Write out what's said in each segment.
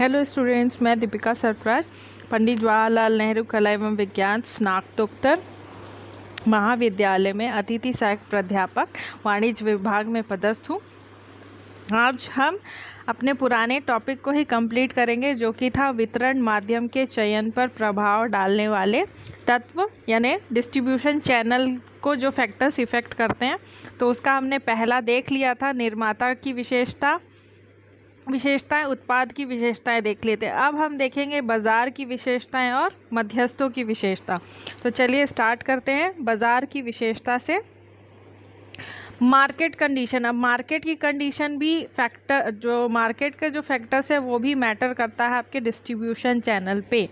Hello students, मैं दीपिका सरफराज, पंडित जवाहरलाल नेहरू कला एवं विज्ञान स्नातकोत्तर महाविद्यालय में अतिथि सहायक प्राध्यापक वाणिज्य विभाग में पदस्थ हूँ। आज हम अपने पुराने टॉपिक को ही कंप्लीट करेंगे, जो कि था वितरण माध्यम के चयन पर प्रभाव डालने वाले तत्व, यानी डिस्ट्रीब्यूशन चैनल को जो फैक्टर्स इफ़ेक्ट करते हैं। तो उसका हमने पहला देख लिया था, निर्माता की विशेषताएं, उत्पाद की विशेषताएं देख लेते हैं। अब हम देखेंगे बाज़ार की विशेषताएं और मध्यस्थों की विशेषता। तो चलिए स्टार्ट करते हैं बाज़ार की विशेषता से। Market condition. अब मार्केट की कंडीशन भी फैक्टर, जो मार्केट के जो फैक्टर्स है वो भी मैटर करता है आपके डिस्ट्रीब्यूशन चैनल पे।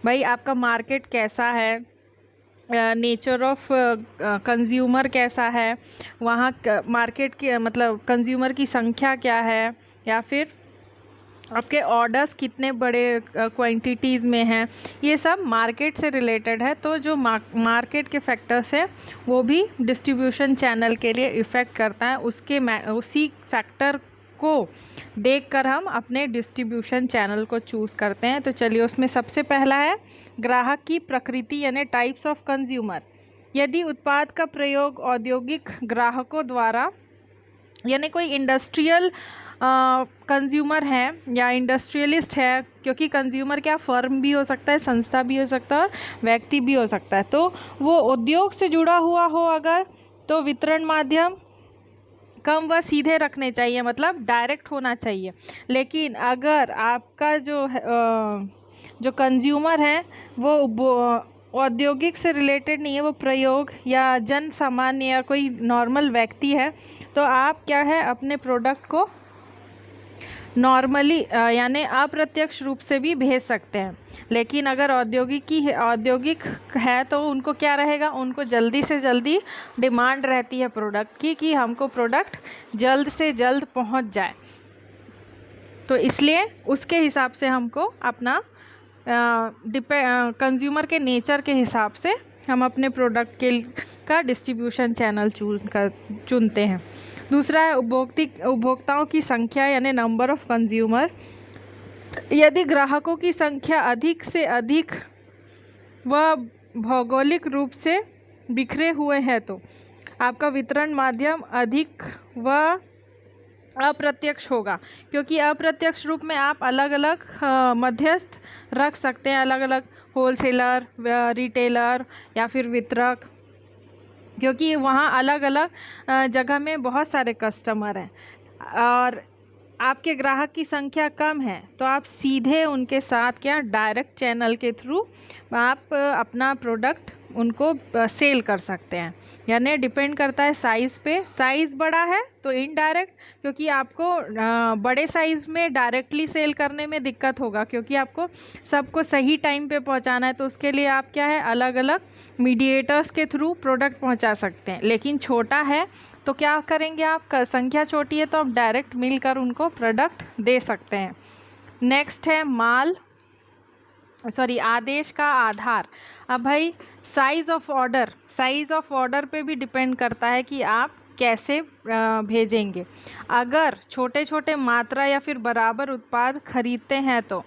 भाई आपका मार्केट कैसा है, नेचर ऑफ कंज्यूमर कैसा है, वहाँ मार्केट की मतलब कंज्यूमर की संख्या क्या है, या फिर आपके ऑर्डर्स कितने बड़े क्वांटिटीज़ में हैं, ये सब मार्केट से रिलेटेड है। तो जो मार्केट के फैक्टर्स हैं वो भी डिस्ट्रीब्यूशन चैनल के लिए इफ़ेक्ट करता है। उसी फैक्टर को देखकर हम अपने डिस्ट्रीब्यूशन चैनल को चूज़ करते हैं। तो चलिए उसमें सबसे पहला है ग्राहक की प्रकृति, यानी टाइप्स ऑफ कंज्यूमर। यदि उत्पाद का प्रयोग औद्योगिक ग्राहकों द्वारा, यानी कोई इंडस्ट्रियल कंज्यूमर है या इंडस्ट्रियलिस्ट है, क्योंकि कंज्यूमर क्या फर्म भी हो सकता है, संस्था भी हो सकता है, व्यक्ति भी हो सकता है। तो वो उद्योग से जुड़ा हुआ हो अगर, तो वितरण माध्यम कम व सीधे रखने चाहिए, मतलब डायरेक्ट होना चाहिए। लेकिन अगर आपका जो कंज्यूमर है वो औद्योगिक से रिलेटेड नहीं है, वो प्रयोग या जन सामान्य या कोई नॉर्मल व्यक्ति है, तो आप क्या है अपने प्रोडक्ट को नॉर्मली यानी अप्रत्यक्ष रूप से भी भेज सकते हैं। लेकिन अगर औद्योगिक है तो उनको क्या रहेगा, उनको जल्दी से जल्दी डिमांड रहती है प्रोडक्ट की, कि हमको प्रोडक्ट जल्द से जल्द पहुंच जाए। तो इसलिए उसके हिसाब से हमको अपना कंज्यूमर के नेचर के हिसाब से हम अपने प्रोडक्ट का डिस्ट्रीब्यूशन चैनल चुनते हैं। दूसरा है उपभोक्ताओं की संख्या, यानी नंबर ऑफ कंज्यूमर। यदि ग्राहकों की संख्या अधिक से अधिक व भौगोलिक रूप से बिखरे हुए हैं तो आपका वितरण माध्यम अधिक व अप्रत्यक्ष होगा, क्योंकि अप्रत्यक्ष रूप में आप अलग अलग मध्यस्थ रख सकते हैं, अलग अलग होलसेलर, रिटेलर या फिर वितरक, क्योंकि वहाँ अलग अलग जगह में बहुत सारे कस्टमर हैं और आपके ग्राहक की संख्या कम है, तो आप सीधे उनके साथ क्या डायरेक्ट चैनल के थ्रू आप अपना प्रोडक्ट उनको सेल कर सकते हैं। यानी डिपेंड करता है साइज़ पे। साइज़ बड़ा है तो इनडायरेक्ट, क्योंकि आपको बड़े साइज़ में डायरेक्टली सेल करने में दिक्कत होगा, क्योंकि आपको सबको सही टाइम पे पहुंचाना है। तो उसके लिए आप क्या है अलग अलग मीडिएटर्स के थ्रू प्रोडक्ट पहुंचा सकते हैं। लेकिन छोटा है तो क्या करेंगे, आप संख्या छोटी है तो आप डायरेक्ट मिलकर उनको प्रोडक्ट दे सकते हैं। नेक्स्ट है आदेश का आधार। अब भाई साइज़ ऑफ ऑर्डर पे भी डिपेंड करता है कि आप कैसे भेजेंगे। अगर छोटे छोटे मात्रा या फिर बराबर उत्पाद खरीदते हैं तो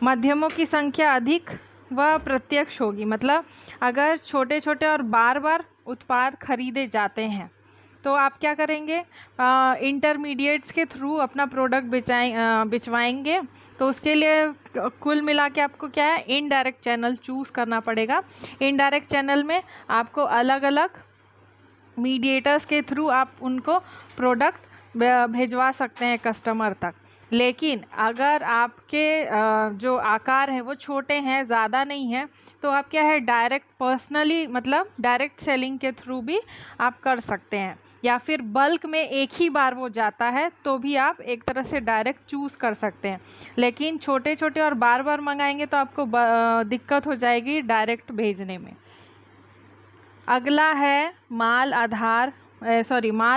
मध्यमों की संख्या अधिक व प्रत्यक्ष होगी। मतलब अगर छोटे छोटे और बार बार उत्पाद खरीदे जाते हैं तो आप क्या करेंगे, इंटरमीडिएट्स के थ्रू अपना प्रोडक्ट बिचवाएंगे। तो उसके लिए कुल मिला के आपको क्या है इनडायरेक्ट चैनल चूज़ करना पड़ेगा। इनडायरेक्ट चैनल में आपको अलग अलग मीडिएटर्स के थ्रू आप उनको प्रोडक्ट भेजवा सकते हैं कस्टमर तक। लेकिन अगर आपके जो आकार है वो छोटे हैं, ज़्यादा नहीं है, तो आप क्या है डायरेक्ट पर्सनली, मतलब डायरेक्ट सेलिंग के थ्रू भी आप कर सकते हैं। या फिर बल्क में एक ही बार वो जाता है तो भी आप एक तरह से डायरेक्ट चूज़ कर सकते हैं। लेकिन छोटे छोटे और बार बार मंगाएंगे तो आपको दिक्कत हो जाएगी डायरेक्ट भेजने में। अगला है माल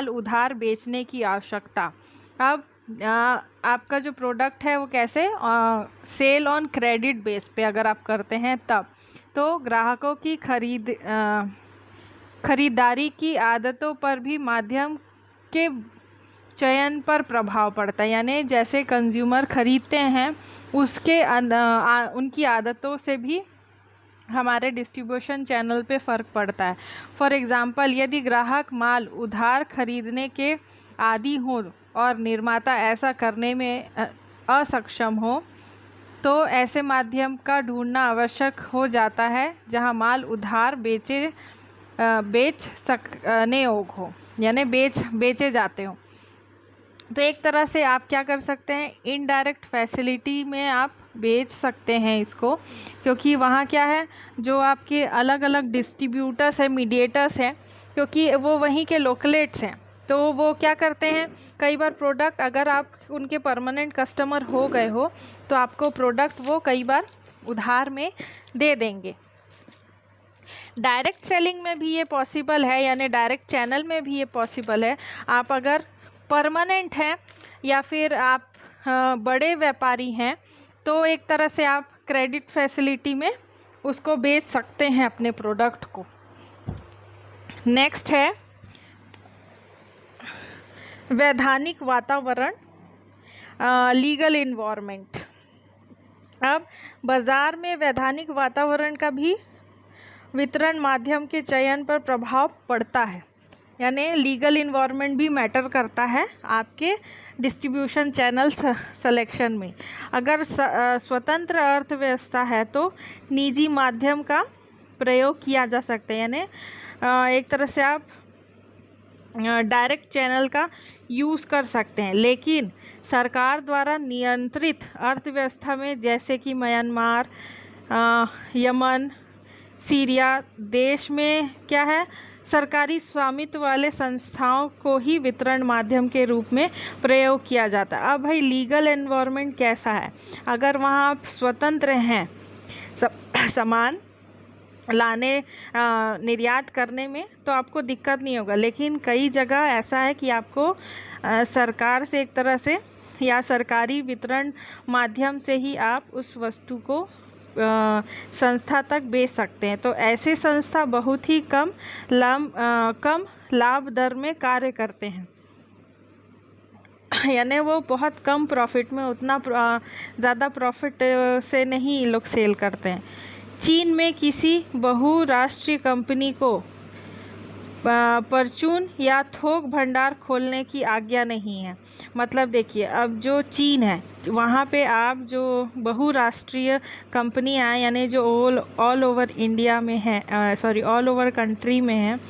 उधार बेचने की आवश्यकता। अब आपका जो प्रोडक्ट है वो कैसे सेल ऑन क्रेडिट बेस पे अगर आप करते हैं तब, तो ग्राहकों की खरीदारी की आदतों पर भी माध्यम के चयन पर प्रभाव पड़ता है, यानी जैसे कंज्यूमर खरीदते हैं उसके उनकी आदतों से भी हमारे डिस्ट्रीब्यूशन चैनल पे फ़र्क पड़ता है। फॉर एग्ज़ाम्पल, यदि ग्राहक माल उधार खरीदने के आदी हो और निर्माता ऐसा करने में असक्षम हो तो ऐसे माध्यम का ढूंढना आवश्यक हो जाता है जहां माल उधार बेच सकने योग्य हो, यानी बेचे जाते हो। तो एक तरह से आप क्या कर सकते हैं, इनडायरेक्ट फैसिलिटी में आप बेच सकते हैं इसको, क्योंकि वहाँ क्या है, जो आपके अलग अलग डिस्ट्रीब्यूटर्स हैं, मीडिएटर्स हैं, क्योंकि वो वहीं के लोकलेट्स हैं, तो वो क्या करते हैं, कई बार प्रोडक्ट अगर आप उनके परमानेंट कस्टमर हो गए हो तो आपको प्रोडक्ट वो कई बार उधार में दे देंगे। डायरेक्ट सेलिंग में भी ये पॉसिबल है, यानी डायरेक्ट चैनल में भी ये पॉसिबल है। आप अगर परमानेंट हैं या फिर आप बड़े व्यापारी हैं तो एक तरह से आप क्रेडिट फैसिलिटी में उसको बेच सकते हैं अपने प्रोडक्ट को। नेक्स्ट है वैधानिक वातावरण, लीगल इन्वायरमेंट। अब बाज़ार में वैधानिक वातावरण का भी वितरण माध्यम के चयन पर प्रभाव पड़ता है, यानी लीगल इन्वायरमेंट भी मैटर करता है आपके डिस्ट्रीब्यूशन चैनल सिलेक्शन में। अगर स्वतंत्र अर्थव्यवस्था है तो निजी माध्यम का प्रयोग किया जा सकता है, यानी एक तरह से आप डायरेक्ट चैनल का यूज़ कर सकते हैं। लेकिन सरकार द्वारा नियंत्रित अर्थव्यवस्था में जैसे कि म्यांमार, यमन, सीरिया देश में क्या है, सरकारी स्वामित्व वाले संस्थाओं को ही वितरण माध्यम के रूप में प्रयोग किया जाता है। अब भाई लीगल एनवायरनमेंट कैसा है, अगर वहाँ आप स्वतंत्र हैं सामान लाने निर्यात करने में तो आपको दिक्कत नहीं होगा, लेकिन कई जगह ऐसा है कि आपको सरकार से एक तरह से या सरकारी वितरण माध्यम से ही आप उस वस्तु को संस्था तक बेच सकते हैं। तो ऐसे संस्था बहुत ही कम लाभ दर में कार्य करते हैं, यानी वो बहुत कम प्रॉफिट में, उतना ज़्यादा प्रॉफिट से नहीं लोग सेल करते हैं। चीन में किसी बहुराष्ट्रीय कंपनी को परचून या थोक भंडार खोलने की आज्ञा नहीं है। मतलब देखिए, अब जो चीन है वहाँ पे आप जो बहुराष्ट्रीय कंपनियाँ यानी जो ऑल ओवर इंडिया में है, ऑल ओवर कंट्री में है,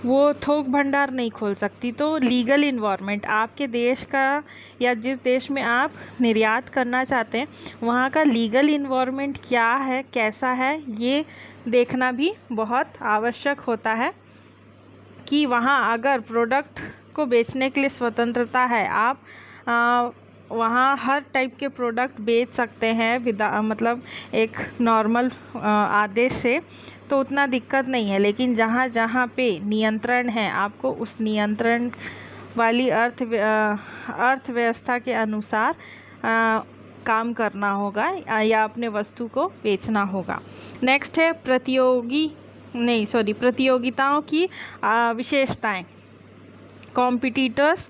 वो थोक भंडार नहीं खोल सकती। तो लीगल इन्वायरमेंट आपके देश का या जिस देश में आप निर्यात करना चाहते हैं वहाँ का लीगल इन्वायरमेंट क्या है, कैसा है, ये देखना भी बहुत आवश्यक होता है कि वहाँ अगर प्रोडक्ट को बेचने के लिए स्वतंत्रता है, आप वहाँ हर टाइप के प्रोडक्ट बेच सकते हैं मतलब एक नॉर्मल आदेश से, तो उतना दिक्कत नहीं है। लेकिन जहाँ जहाँ पे नियंत्रण है, आपको उस नियंत्रण वाली अर्थव्यवस्था के अनुसार काम करना होगा या अपने वस्तु को बेचना होगा। नेक्स्ट है प्रतियोगिताओं की विशेषताएं, कॉम्पिटिटर्स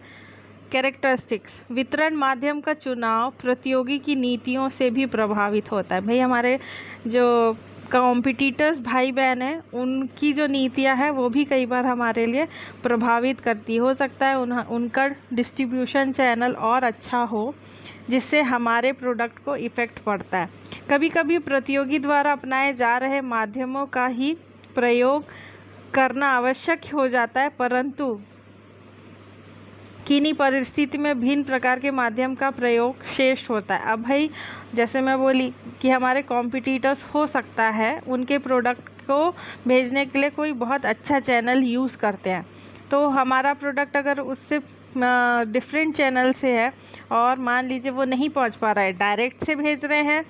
कैरेक्टरिस्टिक्स। वितरण माध्यम का चुनाव प्रतियोगी की नीतियों से भी प्रभावित होता है। भाई हमारे जो कॉम्पिटिटर्स भाई बहन हैं उनकी जो नीतियां हैं वो भी कई बार हमारे लिए प्रभावित करती हो सकता है उनका डिस्ट्रीब्यूशन चैनल और अच्छा हो जिससे हमारे प्रोडक्ट को इफ़ेक्ट पड़ता है। कभी कभी प्रतियोगी द्वारा अपनाए जा रहे माध्यमों का ही प्रयोग करना आवश्यक हो जाता है, परंतु किन्हीं परिस्थिति में भिन्न प्रकार के माध्यम का प्रयोग श्रेष्ठ होता है। अब भाई जैसे मैं बोली कि हमारे कॉम्पिटिटर्स हो सकता है उनके प्रोडक्ट को भेजने के लिए कोई बहुत अच्छा चैनल यूज़ करते हैं, तो हमारा प्रोडक्ट अगर उससे डिफरेंट चैनल से है और मान लीजिए वो नहीं पहुंच पा रहा है, डायरेक्ट से भेज रहे हैं,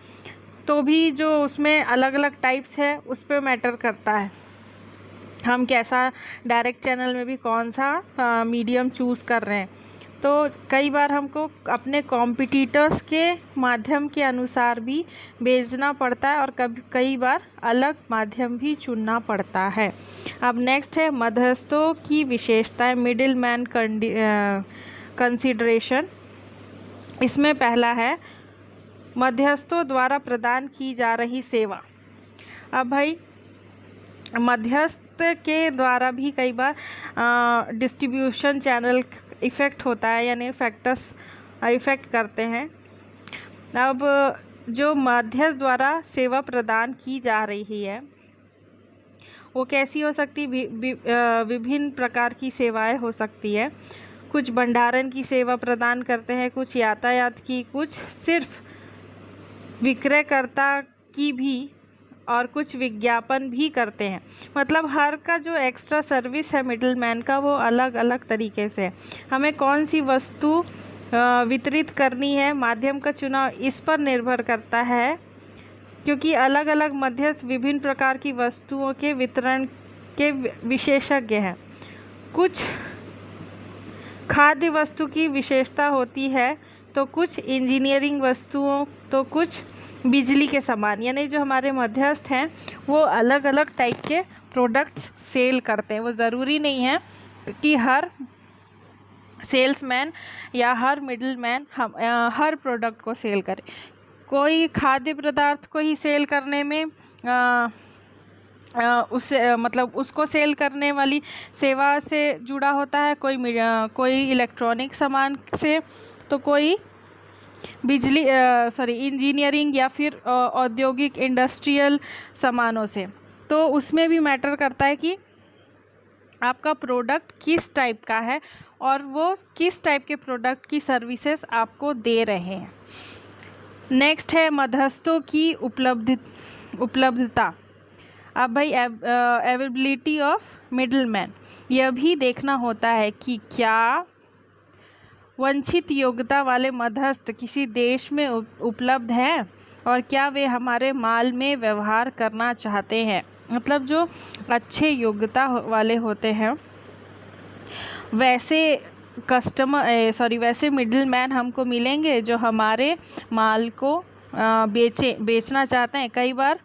तो भी जो उसमें अलग अलग टाइप्स है उस पर मैटर करता है हम कैसा डायरेक्ट चैनल में भी कौन सा मीडियम चूज़ कर रहे हैं। तो कई बार हमको अपने कॉम्पिटिटर्स के माध्यम के अनुसार भी भेजना पड़ता है और कई बार अलग माध्यम भी चुनना पड़ता है। अब नेक्स्ट है मध्यस्थों की विशेषताएं, मिडिल मैन कंसिडरेशन। इसमें पहला है मध्यस्थों द्वारा प्रदान की जा रही सेवा। अब भाई मध्यस्थ के द्वारा भी कई बार डिस्ट्रीब्यूशन चैनल इफ़ेक्ट होता है, यानी फैक्टर्स इफ़ेक्ट करते हैं। अब जो मध्यस्थ द्वारा सेवा प्रदान की जा रही है वो कैसी हो सकती, विभिन्न प्रकार की सेवाएं हो सकती है। कुछ भंडारण की सेवा प्रदान करते हैं, कुछ यातायात की, कुछ सिर्फ विक्रयकर्ता की भी, और कुछ विज्ञापन भी करते हैं। मतलब हर का जो एक्स्ट्रा सर्विस है मिडलमैन का वो अलग अलग तरीके से है। हमें कौन सी वस्तु वितरित करनी है, माध्यम का चुनाव इस पर निर्भर करता है, क्योंकि अलग अलग मध्यस्थ विभिन्न प्रकार की वस्तुओं के वितरण के विशेषज्ञ हैं। कुछ खाद्य वस्तु की विशेषता होती है, तो कुछ इंजीनियरिंग वस्तुओं, तो कुछ बिजली के सामान। यानी जो हमारे मध्यस्थ हैं वो अलग अलग टाइप के प्रोडक्ट्स सेल करते हैं। वो ज़रूरी नहीं है कि हर सेल्समैन या हर मिडलमैन हर प्रोडक्ट को सेल करे। कोई खाद्य पदार्थ को ही सेल करने में उसको सेल करने वाली सेवा से जुड़ा होता है, कोई इलेक्ट्रॉनिक सामान से, तो कोई इंजीनियरिंग या फिर औद्योगिक इंडस्ट्रियल सामानों से। तो उसमें भी मैटर करता है कि आपका प्रोडक्ट किस टाइप का है और वो किस टाइप के प्रोडक्ट की सर्विसेज आपको दे रहे हैं। नेक्स्ट है मध्यस्थों की उपलब्धता। अब भाई अवेलेबिलिटी ऑफ मिडलमैन, यह भी देखना होता है कि क्या वांछित योग्यता वाले मध्यस्थ किसी देश में उपलब्ध हैं और क्या वे हमारे माल में व्यवहार करना चाहते हैं। मतलब जो अच्छे योग्यता वाले होते हैं वैसे मिडलमैन हमको मिलेंगे जो हमारे माल को बेचना चाहते हैं। कई बार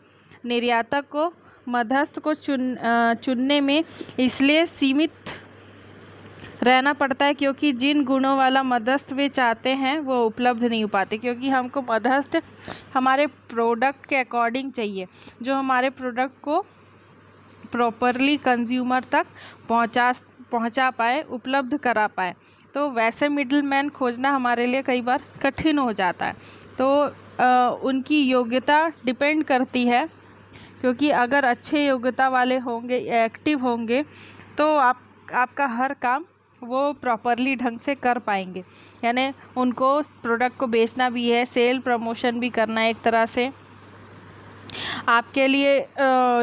निर्यातक को मध्यस्थ को चुनने में इसलिए सीमित रहना पड़ता है क्योंकि जिन गुणों वाला मध्यस्थ वे चाहते हैं वो उपलब्ध नहीं हो पाते, क्योंकि हमको मध्यस्थ हमारे प्रोडक्ट के अकॉर्डिंग चाहिए, जो हमारे प्रोडक्ट को प्रॉपरली कंज्यूमर तक पहुंचा पाए, उपलब्ध करा पाए। तो वैसे मिडलमैन खोजना हमारे लिए कई बार कठिन हो जाता है। तो उनकी योग्यता डिपेंड करती है, क्योंकि अगर अच्छे योग्यता वाले होंगे, एक्टिव होंगे, तो आपका हर काम वो प्रॉपरली ढंग से कर पाएंगे। यानी उनको प्रोडक्ट को बेचना भी है, सेल प्रमोशन भी करना है, एक तरह से आपके लिए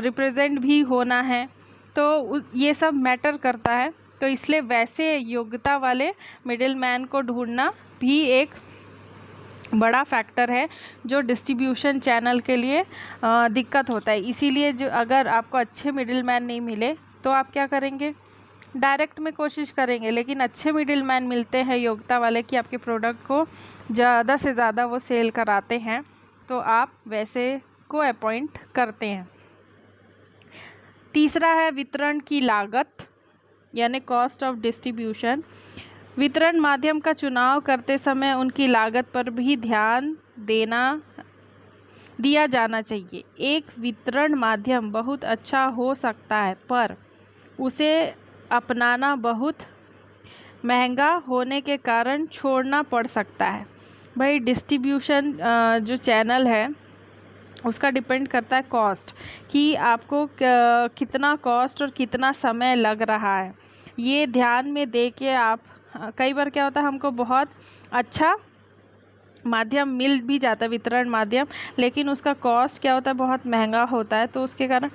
रिप्रेजेंट भी होना है। तो ये सब मैटर करता है। तो इसलिए वैसे योग्यता वाले मिडलमैन को ढूंढना भी एक बड़ा फैक्टर है जो डिस्ट्रीब्यूशन चैनल के लिए दिक्कत होता है। इसीलिए जो अगर आपको अच्छे मिडलमैन नहीं मिले तो आप क्या करेंगे, डायरेक्ट में कोशिश करेंगे। लेकिन अच्छे मिडलमैन मिलते हैं योग्यता वाले कि आपके प्रोडक्ट को ज़्यादा से ज़्यादा वो सेल कराते हैं, तो आप वैसे को अपॉइंट करते हैं। तीसरा है वितरण की लागत, यानी कॉस्ट ऑफ डिस्ट्रीब्यूशन। वितरण माध्यम का चुनाव करते समय उनकी लागत पर भी ध्यान दिया जाना चाहिए। एक वितरण माध्यम बहुत अच्छा हो सकता है पर उसे अपनाना बहुत महंगा होने के कारण छोड़ना पड़ सकता है। भाई डिस्ट्रीब्यूशन जो चैनल है उसका डिपेंड करता है कॉस्ट, कि आपको कितना कॉस्ट और कितना समय लग रहा है। ये ध्यान में दे के आप, कई बार क्या होता है हमको बहुत अच्छा माध्यम मिल भी जाता है, वितरण माध्यम, लेकिन उसका कॉस्ट क्या होता है, बहुत महंगा होता है। तो उसके कारण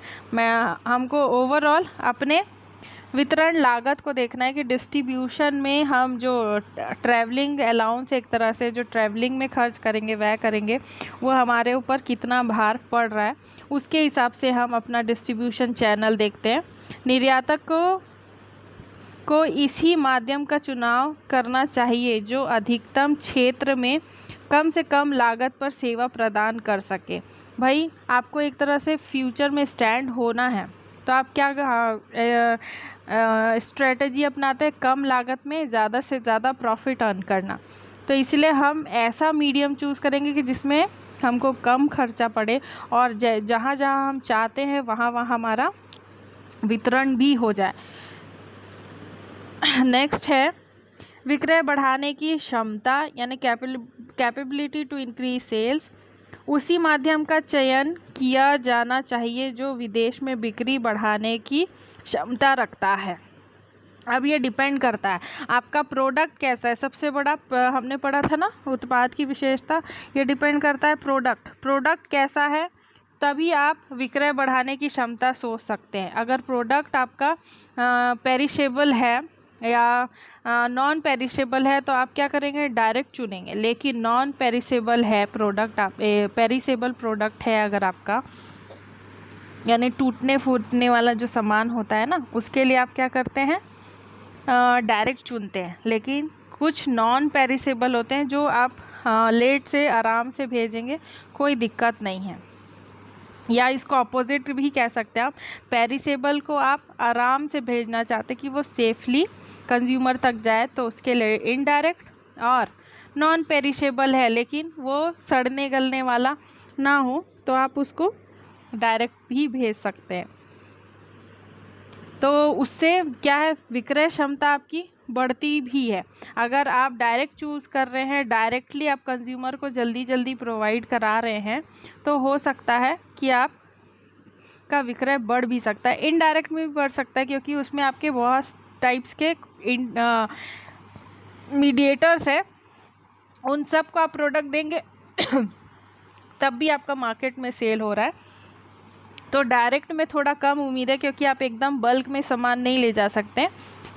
हमको ओवरऑल अपने वितरण लागत को देखना है कि डिस्ट्रीब्यूशन में हम जो ट्रैवलिंग अलाउंस, एक तरह से जो ट्रैवलिंग में खर्च करेंगे, व्यय करेंगे, वो हमारे ऊपर कितना भार पड़ रहा है, उसके हिसाब से हम अपना डिस्ट्रीब्यूशन चैनल देखते हैं। निर्यातक को इसी माध्यम का चुनाव करना चाहिए जो अधिकतम क्षेत्र में कम से कम लागत पर सेवा प्रदान कर सके। भाई आपको एक तरह से फ्यूचर में स्टैंड होना है, तो आप क्या स्ट्रेटजी अपनाते हैं कम लागत में ज़्यादा से ज़्यादा प्रॉफिट अर्न करना। तो इसलिए हम ऐसा मीडियम चूज़ करेंगे कि जिसमें हमको कम खर्चा पड़े और जहाँ जहाँ हम चाहते हैं वहाँ वहाँ हमारा वितरण भी हो जाए। नेक्स्ट है विक्रय बढ़ाने की क्षमता यानी कैपेबिलिटी टू इंक्रीज सेल्स। उसी माध्यम का चयन किया जाना चाहिए जो विदेश में बिक्री बढ़ाने की क्षमता रखता है। अब ये डिपेंड करता है आपका प्रोडक्ट कैसा है। सबसे बड़ा हमने पढ़ा था ना उत्पाद की विशेषता, ये डिपेंड करता है प्रोडक्ट कैसा है, तभी आप विक्रय बढ़ाने की क्षमता सोच सकते हैं। अगर प्रोडक्ट आपका पेरिशेबल है या नॉन पेरिशेबल है तो आप क्या करेंगे, डायरेक्ट चुनेंगे। लेकिन नॉन पेरिशेबल है प्रोडक्ट, आप पेरिशेबल प्रोडक्ट है अगर आपका, यानी टूटने फूटने वाला जो सामान होता है ना, उसके लिए आप क्या करते हैं, डायरेक्ट चुनते हैं। लेकिन कुछ नॉन पेरिशेबल होते हैं जो आप लेट से आराम से भेजेंगे, कोई दिक्कत नहीं है। या इसको अपोजिट भी कह सकते हैं आप, पेरिशेबल को आप आराम से भेजना चाहते कि वो सेफली कंज्यूमर तक जाए, तो उसके लिए इनडायरेक्ट। और नॉन पेरिशेबल है लेकिन वो सड़ने गलने वाला ना हो तो आप उसको डायरेक्ट भी भेज सकते हैं। तो उससे क्या है, विक्रय क्षमता आपकी बढ़ती भी है। अगर आप डायरेक्ट चूज़ कर रहे हैं, डायरेक्टली आप कंज्यूमर को जल्दी जल्दी प्रोवाइड करा रहे हैं, तो हो सकता है कि आप का विक्रय बढ़ भी सकता है। इनडायरेक्ट में भी बढ़ सकता है क्योंकि उसमें आपके बहुत टाइप्स के मीडिएटर्स हैं, उन सब को आप प्रोडक्ट देंगे तब भी आपका मार्केट में सेल हो रहा है। तो डायरेक्ट में थोड़ा कम उम्मीद है क्योंकि आप एकदम बल्क में सामान नहीं ले जा सकते।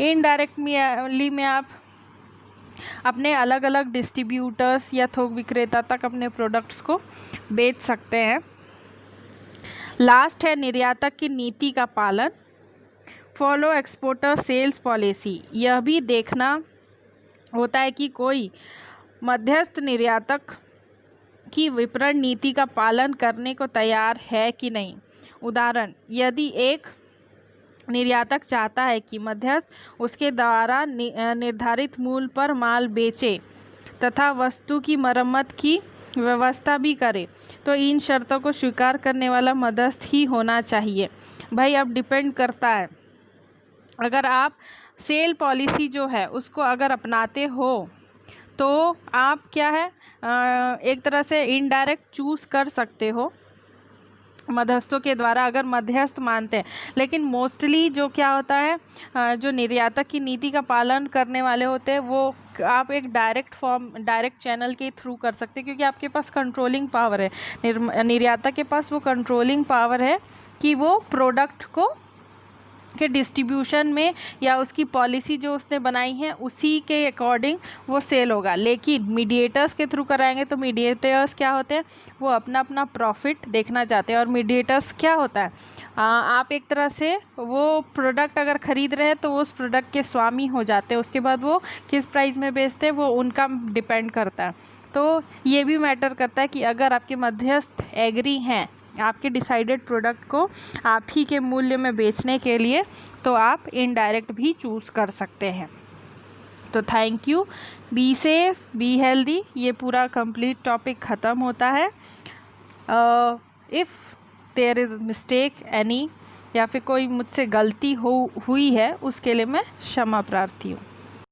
इनडायरेक्टली में आप अपने अलग अलग डिस्ट्रीब्यूटर्स या थोक विक्रेता तक अपने प्रोडक्ट्स को बेच सकते हैं। लास्ट है निर्यातक की नीति का पालन, फॉलो एक्सपोर्टर सेल्स पॉलिसी। यह भी देखना होता है कि कोई मध्यस्थ निर्यातक की विपणन नीति का पालन करने को तैयार है कि नहीं। उदाहरण, यदि एक निर्यातक चाहता है कि मध्यस्थ उसके द्वारा निर्धारित मूल्य पर माल बेचे तथा वस्तु की मरम्मत की व्यवस्था भी करे, तो इन शर्तों को स्वीकार करने वाला मध्यस्थ ही होना चाहिए। भाई अब डिपेंड करता है, अगर आप सेल पॉलिसी जो है उसको अगर अपनाते हो तो आप क्या है, एक तरह से इनडायरेक्ट चूज़ कर सकते हो मध्यस्थों के द्वारा, अगर मध्यस्थ मानते हैं। लेकिन मोस्टली जो क्या होता है, जो निर्यातक की नीति का पालन करने वाले होते हैं वो आप एक डायरेक्ट चैनल के थ्रू कर सकते हैं, क्योंकि आपके पास कंट्रोलिंग पावर है। निर्यातक के पास वो कंट्रोलिंग पावर है कि वो प्रोडक्ट को के डिस्ट्रीब्यूशन में या उसकी पॉलिसी जो उसने बनाई है उसी के अकॉर्डिंग वो सेल होगा। लेकिन मीडिएटर्स के थ्रू कराएंगे तो मीडिएटर्स क्या होते हैं, वो अपना अपना प्रॉफिट देखना चाहते हैं। और मीडिएटर्स क्या होता है, आप एक तरह से वो प्रोडक्ट अगर ख़रीद रहे हैं तो वो उस प्रोडक्ट के स्वामी हो जाते हैं, उसके बाद वो किस प्राइस में बेचते हैं वो उनका डिपेंड करता है। तो ये भी मैटर करता है कि अगर आपके मध्यस्थ एग्री हैं आपके डिसाइडेड प्रोडक्ट को आप ही के मूल्य में बेचने के लिए, तो आप इनडायरेक्ट भी चूज़ कर सकते हैं। तो thank you, be safe, be healthy, ये पूरा कंप्लीट टॉपिक ख़त्म होता है। If there is mistake any या फिर कोई मुझसे गलती हुई है उसके लिए मैं क्षमा प्रार्थी हूँ।